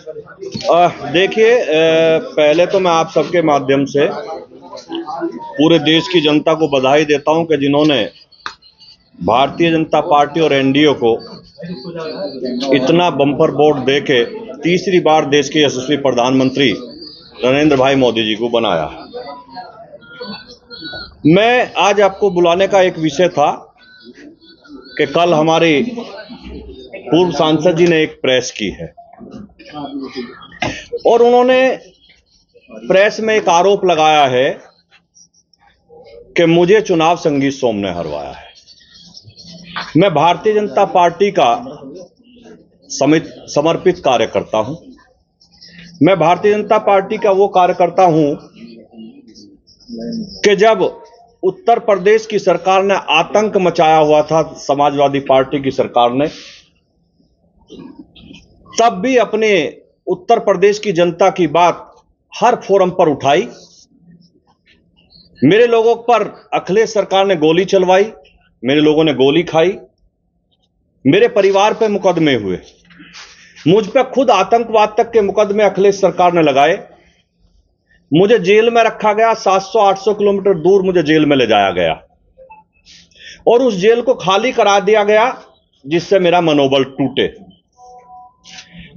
देखिए, पहले तो मैं आप सबके माध्यम से पूरे देश की जनता को बधाई देता हूं कि जिन्होंने भारतीय जनता पार्टी और एनडीए को इतना बम्पर वोट देके तीसरी बार देश के यशस्वी प्रधानमंत्री नरेंद्र भाई मोदी जी को बनाया। मैं आज आपको बुलाने का एक विषय था कि कल हमारे पूर्व सांसद जी ने एक प्रेस की है और उन्होंने प्रेस में एक आरोप लगाया है कि मुझे चुनाव संगीत सोम ने हरवाया है। मैं भारतीय जनता पार्टी का समर्पित कार्यकर्ता हूं। मैं भारतीय जनता पार्टी का वो कार्यकर्ता हूं कि जब उत्तर प्रदेश की सरकार ने आतंक मचाया हुआ था, समाजवादी पार्टी की सरकार ने, तब भी अपने उत्तर प्रदेश की जनता की बात हर फोरम पर उठाई। मेरे लोगों पर अखिलेश सरकार ने गोली चलवाई, मेरे लोगों ने गोली खाई, मेरे परिवार पे मुकदमे हुए, मुझ पे खुद आतंकवाद तक के मुकदमे अखिलेश सरकार ने लगाए। मुझे जेल में रखा गया, 700-800 किलोमीटर दूर मुझे जेल में ले जाया गया और उस जेल को खाली करा दिया गया जिससे मेरा मनोबल टूटे।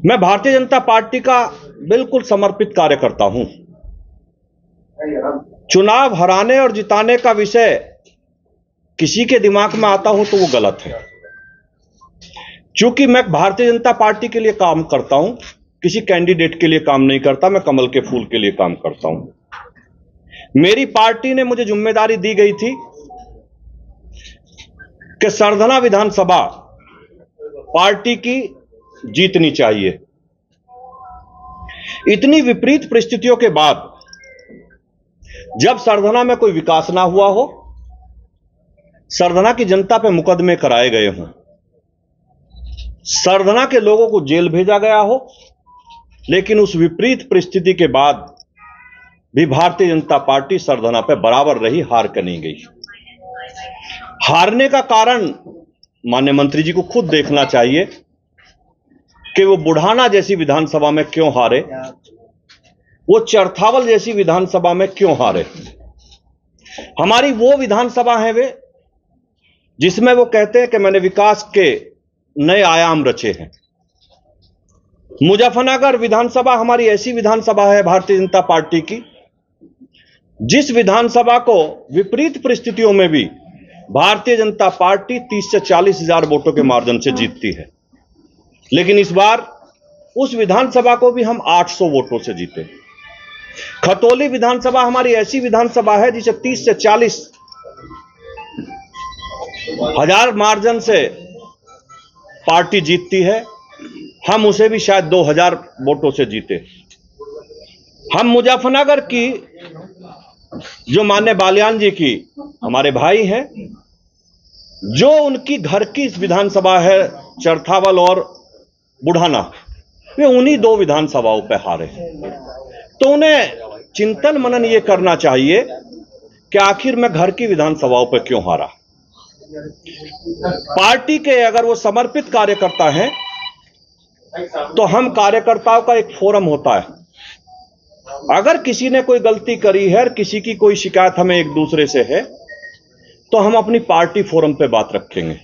मैं भारतीय जनता पार्टी का बिल्कुल समर्पित कार्यकर्ता हूं। चुनाव हराने और जिताने का विषय किसी के दिमाग में आता हो तो वो गलत है। चूंकि मैं भारतीय जनता पार्टी के लिए काम करता हूं, किसी कैंडिडेट के लिए काम नहीं करता, मैं कमल के फूल के लिए काम करता हूं। मेरी पार्टी ने मुझे जिम्मेदारी दी गई थी कि सरधना विधानसभा पार्टी की जीतनी चाहिए। इतनी विपरीत परिस्थितियों के बाद जब सरधना में कोई विकास ना हुआ हो, सरधना की जनता पे मुकदमे कराए गए हों, सरधना के लोगों को जेल भेजा गया हो, लेकिन उस विपरीत परिस्थिति के बाद भी भारतीय जनता पार्टी सरधना पे बराबर रही, हार कर नहीं गई। हारने का कारण माननीय मंत्री जी को खुद देखना चाहिए कि वो बुढ़ाना जैसी विधानसभा में क्यों हारे, वो चरथावल जैसी विधानसभा में क्यों हारे। हमारी वो विधानसभा है वे जिसमें वो कहते हैं कि मैंने विकास के नए आयाम रचे हैं। मुजफ्फरनगर विधानसभा हमारी ऐसी विधानसभा है भारतीय जनता पार्टी की, जिस विधानसभा को विपरीत परिस्थितियों में भी भारतीय जनता पार्टी 30 से 40 हजार वोटों के मार्जिन से जीतती है। लेकिन इस बार उस विधानसभा को भी हम 800 वोटों से जीते। खतौली विधानसभा हमारी ऐसी विधानसभा है जिसे 30 से 40 हजार मार्जिन से पार्टी जीतती है, हम उसे भी शायद 2000 वोटों से जीते। हम मुजफ्फरनगर की जो माननीय बालियान जी की हमारे भाई हैं, जो उनकी घर की विधानसभा है चरथावल और बुढ़ाना, वे उन्हीं दो विधानसभाओं पे हारे। तो उन्हें चिंतन मनन ये करना चाहिए कि आखिर मैं घर की विधानसभाओं पे क्यों हारा। पार्टी के अगर वो समर्पित कार्यकर्ता हैं तो हम कार्यकर्ताओं का एक फोरम होता है। अगर किसी ने कोई गलती करी है, किसी की कोई शिकायत हमें एक दूसरे से है, तो हम अपनी पार्टी फोरम पे बात रखेंगे।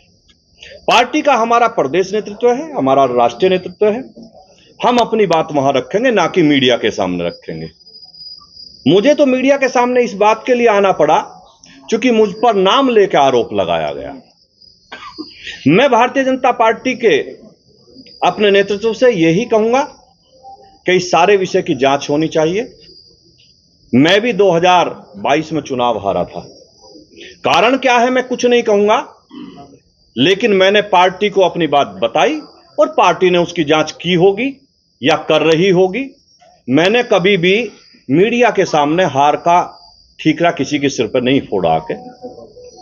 पार्टी का हमारा प्रदेश नेतृत्व है, हमारा राष्ट्रीय नेतृत्व है, हम अपनी बात वहां रखेंगे, ना कि मीडिया के सामने रखेंगे। मुझे तो मीडिया के सामने इस बात के लिए आना पड़ा क्योंकि मुझ पर नाम लेकर आरोप लगाया गया। मैं भारतीय जनता पार्टी के अपने नेतृत्व से यही कहूंगा कि इस सारे विषय की जांच होनी चाहिए। मैं भी 2022 में चुनाव हारा था। कारण क्या है मैं कुछ नहीं कहूंगा, लेकिन मैंने पार्टी को अपनी बात बताई और पार्टी ने उसकी जांच की होगी या कर रही होगी। मैंने कभी भी मीडिया के सामने हार का ठीकरा किसी के सिर पर नहीं फोड़ा आके।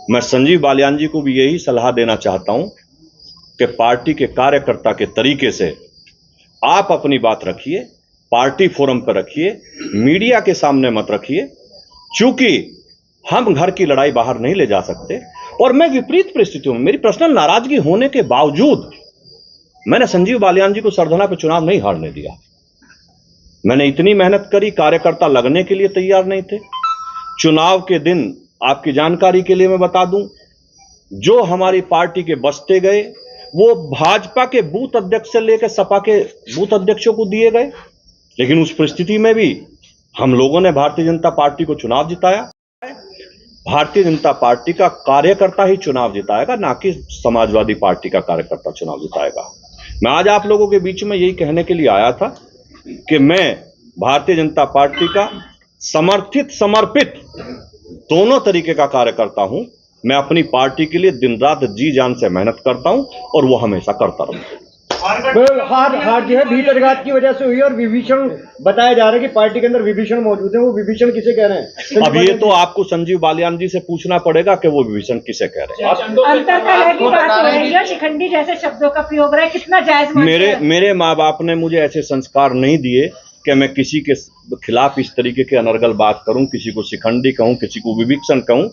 मैं संजीव बालियान जी को भी यही सलाह देना चाहता हूं कि पार्टी के कार्यकर्ता के तरीके से आप अपनी बात रखिए, पार्टी फोरम पर रखिए, मीडिया के सामने मत रखिए, चूंकि हम घर की लड़ाई बाहर नहीं ले जा सकते। और मैं विपरीत परिस्थितियों में, मेरी पर्सनल नाराजगी होने के बावजूद, मैंने संजीव बालियान जी को सरधना पे चुनाव नहीं हारने दिया। मैंने इतनी मेहनत करी, कार्यकर्ता लगने के लिए तैयार नहीं थे। चुनाव के दिन आपकी जानकारी के लिए मैं बता दूं, जो हमारी पार्टी के बस्ते गए वो भाजपा के बूथ अध्यक्ष से लेकर सपा के बूथ अध्यक्षों को दिए गए। लेकिन उस परिस्थिति में भी हम लोगों ने भारतीय जनता पार्टी को चुनाव जिताया। भारतीय जनता पार्टी का कार्यकर्ता ही चुनाव जिताएगा, ना कि समाजवादी पार्टी का कार्यकर्ता चुनाव जिताएगा। मैं आज आप लोगों के बीच में यही कहने के लिए आया था कि मैं भारतीय जनता पार्टी का समर्थित समर्पित दोनों तरीके का कार्यकर्ता हूं। मैं अपनी पार्टी के लिए दिन रात जी जान से मेहनत करता हूं और वो हमेशा करता रहूंगा। हार जो है भीतरघात की वजह से हुई और विभीषण बताया जा रहा है कि पार्टी के अंदर विभीषण मौजूद है। वो विभीषण किसे कह रहे हैं? अब ये तो आपको संजीव बालियान जी से पूछना पड़ेगा कि वो विभीषण किसे कह रहे हैं। अंतरकलह की बात हो रही है, शिखंडी जैसे शब्दों का प्रयोग रहा है, कितना जायज? मेरे माँ बाप ने मुझे ऐसे संस्कार नहीं दिए कि मैं किसी के खिलाफ इस तरीके के अनर्गल बात करूं, किसी को शिखंडी कहूं, किसी को विभीषण कहूं।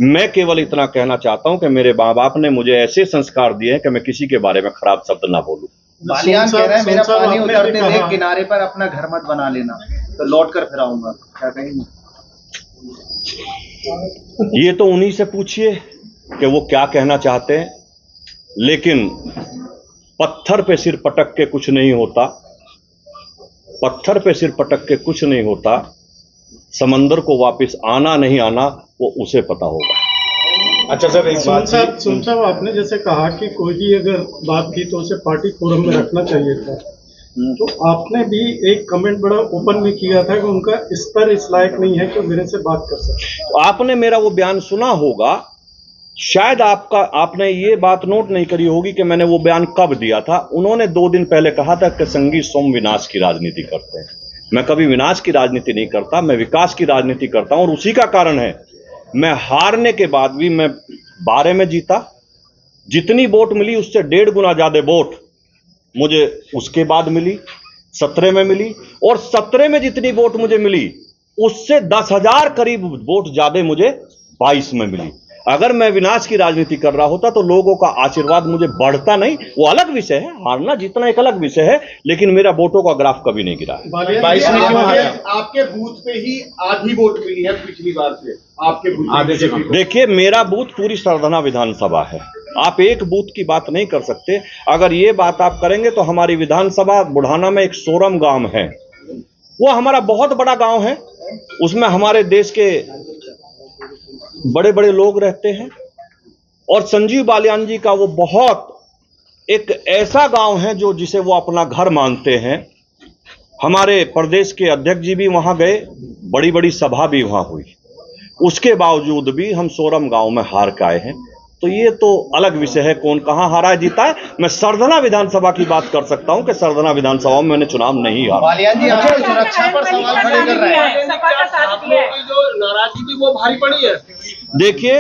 मैं केवल इतना कहना चाहता हूं कि मेरे माँ बाप ने मुझे ऐसे संस्कार दिए हैं कि मैं किसी के बारे में खराब शब्द ना बोलूं। बालियान कह रहे हैं मेरा पानी उतरते देख किनारे पर अपना घर मत बना लेना, तो लौट कर फिर आऊंगा, क्या कहेंगे? ये तो उन्हीं से पूछिए कि वो क्या कहना चाहते हैं। लेकिन पत्थर पे सिर पटक के कुछ नहीं होता, पत्थर पे सिर पटक के कुछ नहीं होता। समंदर को वापस आना नहीं आना वो उसे पता होगा। अच्छा सर, एक बात सुन साहब, आपने जैसे कहा कि कोई भी अगर बात की तो उसे पार्टी फोरम में रखना चाहिए था, तो आपने भी एक कमेंट बड़ा ओपन में किया था कि उनका स्तर इस लायक नहीं है कि मेरे से बात कर सके। आपने मेरा वो बयान सुना होगा, शायद आपने ये बात नोट नहीं करी होगी कि मैंने वो बयान कब दिया था। उन्होंने 2 दिन पहले कहा था कि संगी सोम विनाश की राजनीति करते हैं। मैं कभी विनाश की राजनीति नहीं करता, मैं विकास की राजनीति करता हूं। और उसी का कारण है मैं हारने के बाद भी मैं 12 में जीता। जितनी वोट मिली उससे 1.5 गुना ज्यादा वोट मुझे उसके बाद मिली, 17 में मिली। और 17 में जितनी वोट मुझे मिली उससे 10,000 करीब वोट ज्यादा मुझे 22 में मिली। अगर मैं विनाश की राजनीति कर रहा होता तो लोगों का आशीर्वाद मुझे बढ़ता नहीं। वो अलग विषय है, हारना जीतना एक अलग विषय है, लेकिन मेरा वोटों का ग्राफ कभी नहीं गिरा है। 22 में क्यों हारा? आपके बूथ पे ही आधी वोट मिली है पिछली बार से, आपके बूथ। देखिए, मेरा बूथ पूरी सरधना विधानसभा है। आप एक बूथ की बात नहीं कर सकते। अगर ये बात आप करेंगे तो हमारी विधानसभा बुढ़ाना में एक सोरम गांव है, वो हमारा बहुत बड़ा गांव है। उसमें हमारे देश के बड़े बड़े लोग रहते हैं। और संजीव बालियान जी का वो बहुत एक ऐसा गांव है जो जिसे वो अपना घर मानते हैं। हमारे प्रदेश के अध्यक्ष जी भी वहां गए, बड़ी बड़ी सभा भी वहां हुई। उसके बावजूद भी हम सोरम गांव में हार के आए हैं। तो ये तो अलग विषय है, कौन कहां हारा है जीता है। मैं सरधना विधानसभा की बात कर सकता हूं कि सरधना विधानसभा में मैंने चुनाव नहीं हारा। बालियान जी आपकी सुरक्षा पर सवाल खड़े कर रहे हैं। जो नाराजगी थी वो भारी पड़ी है। देखिए,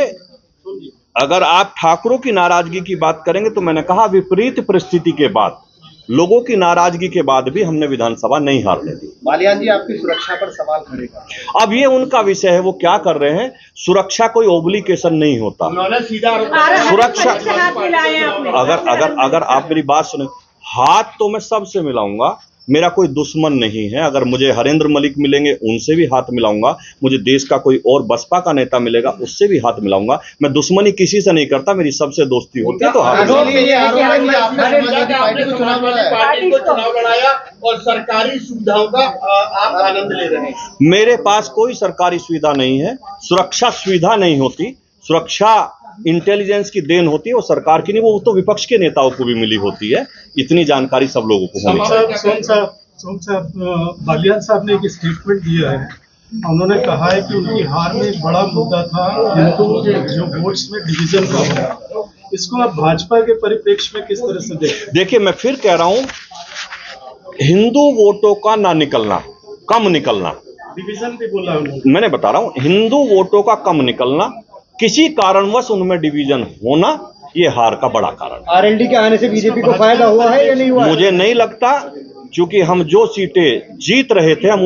अगर आप ठाकुरों की नाराजगी की बात करेंगे तो मैंने कहा विपरीत परिस्थिति के बाद, लोगों की नाराजगी के बाद भी हमने विधानसभा नहीं हारने दी। बालियान जी आपकी सुरक्षा पर सवाल खड़े कर रहे हैं। अब ये उनका विषय है, वो क्या कर रहे हैं। सुरक्षा कोई ओब्लिगेशन नहीं होता। उन्होंने सीधा सुरक्षा अगर अगर आप मेरी बात सुने, हाथ तो मैं सबसे मिलाऊंगा, मेरा कोई दुश्मन नहीं है। अगर मुझे हरेंद्र मलिक मिलेंगे उनसे भी हाथ मिलाऊंगा, मुझे देश का कोई और बसपा का नेता मिलेगा उससे भी हाथ मिलाऊंगा। मैं दुश्मनी किसी से नहीं करता, मेरी सबसे दोस्ती होती है। तो पार्टी को चुनाव लड़ाया और सरकारी सुविधाओं का आप आनंद ले रहे हैं। मेरे पास कोई सरकारी सुविधा नहीं है, सुरक्षा सुविधा नहीं होती। सुरक्षा इंटेलिजेंस की देन होती है, वो सरकार की नहीं, वो तो विपक्ष के नेताओं को भी मिली होती है। इतनी जानकारी सब लोगों को होनी चाहिए। सोम साहब, बालियान साहब ने एक स्टेटमेंट दिया है। उन्होंने कहा है कि उनकी हार में एक बड़ा मुद्दा था हिंदुओं के जो वोट्स में डिवीजन का होना। इसको आप भाजपा के परिप्रेक्ष्य में किस तरह से देखते हैं? देखिए, मैं फिर कह रहा हूं, हिंदू वोटों का ना निकलना, कम निकलना, डिवीजन भी बोला उन्होंने। मैंने बता रहा हूं, हिंदू वोटों का कम निकलना, किसी कारणवश उनमें डिवीजन होना, ये हार का बड़ा कारण। आरएलडी के आने से बीजेपी को फायदा हुआ है या नहीं हुआ? मुझे नहीं लगता, क्योंकि हम जो सीटें जीत रहे थे हम